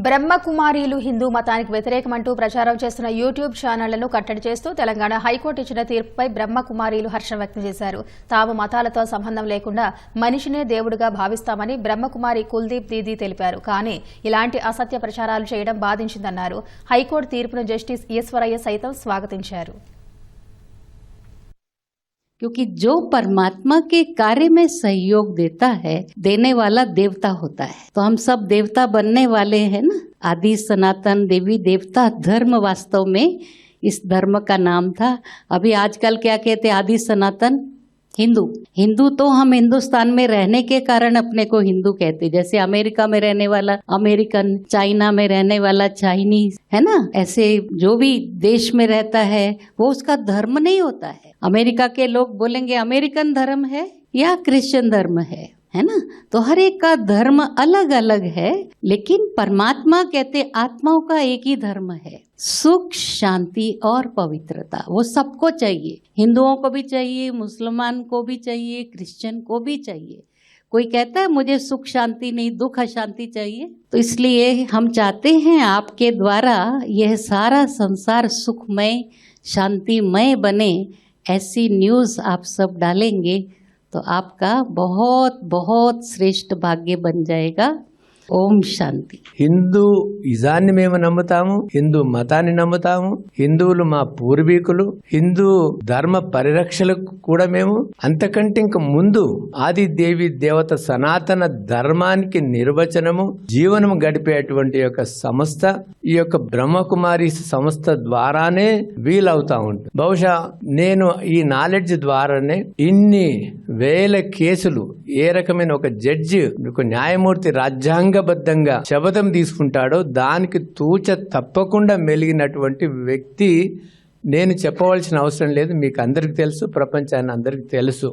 బ్రహ్మకుమారీలు హిందూ మతానికి వ్యతిరేకమంటూ ప్రచారం చేస్తున్న యూట్యూబ్ ఛానళ్లను కట్టడి చేస్తూ తెలంగాణ హైకోర్టు ఇచ్చిన తీర్పుపై బ్రహ్మకుమారీలు హర్షం వ్యక్తం చేశారు. తాము మతాలతో సంబంధం లేకుండా మనిషినే దేవుడిగా భావిస్తామని బ్రహ్మకుమారి కుల్దీప్ దీదీ తెలిపారు. కానీ ఇలాంటి అసత్య ప్రచారాలు చేయడం బాధించిందన్నారు. హైకోర్టు తీర్పును జస్టిస్ ఈశ్వరయ్య సైతం స్వాగతించారు. क्योंकि जो परमात्मा के कार्य में सहयोग देता है, देने वाला देवता होता है. तो हम सब देवता बनने वाले हैं ना. आदि सनातन देवी देवता धर्म वास्तव में इस धर्म का नाम था. अभी आजकल क्या कहते हैं, आदि सनातन हिंदू तो हम हिंदुस्तान में रहने के कारण अपने को हिंदू कहते. जैसे अमेरिका में रहने वाला अमेरिकन, चाइना में रहने वाला चाइनीज, है ना. ऐसे जो भी देश में रहता है वो उसका धर्म नहीं होता है. अमेरिका के लोग बोलेंगे अमेरिकन धर्म है या क्रिश्चियन धर्म है ना. तो हर एक का धर्म अलग अलग है, लेकिन परमात्मा कहते आत्माओं का एक ही धर्म है. सुख, शांति और पवित्रता वो सबको चाहिए. हिंदुओं को भी चाहिए, मुसलमान को भी चाहिए, क्रिश्चियन को भी चाहिए. कोई कहता है मुझे सुख शांति नहीं, दुख अशांति चाहिए. तो इसलिए हम चाहते हैं आपके द्वारा यह सारा संसार सुखमय शांतिमय बने. ऐसी न्यूज़ आप सब डालेंगे तो आपका बहुत बहुत श्रेष्ठ भाग्य बन जाएगा. ఓం శాంతి. హిందూ ఇజాన్ని మేము నమ్ముతాము, హిందూ మతాన్ని నమ్ముతాము. హిందువులు మా పూర్వీకులు, హిందూ ధర్మ పరిరక్షలకు కూడా మేము. అంతకంటే ఇంక ముందు ఆది దేవి దేవత సనాతన ధర్మానికి నిర్వచనము, జీవనము గడిపేటువంటి యొక్క సంస్థ ఈ యొక్క బ్రహ్మకుమారి సంస్థ ద్వారానే వీలవుతా ఉంటుంది. బహుశా నేను ఈ నాలెడ్జ్ ద్వారానే ఇన్ని వేల కేసులు, ఏ రకమైన ఒక జడ్జి, ఒక న్యాయమూర్తి రాజ్యాంగబద్ధంగా శపథం తీసుకుంటాడో దానికి తూచ తప్పకుండా మెలిగినటువంటి వ్యక్తి నేను చెప్పవలసిన అవసరం లేదు. మీకు అందరికి తెలుసు, ప్రపంచాన్ని అందరికి తెలుసు.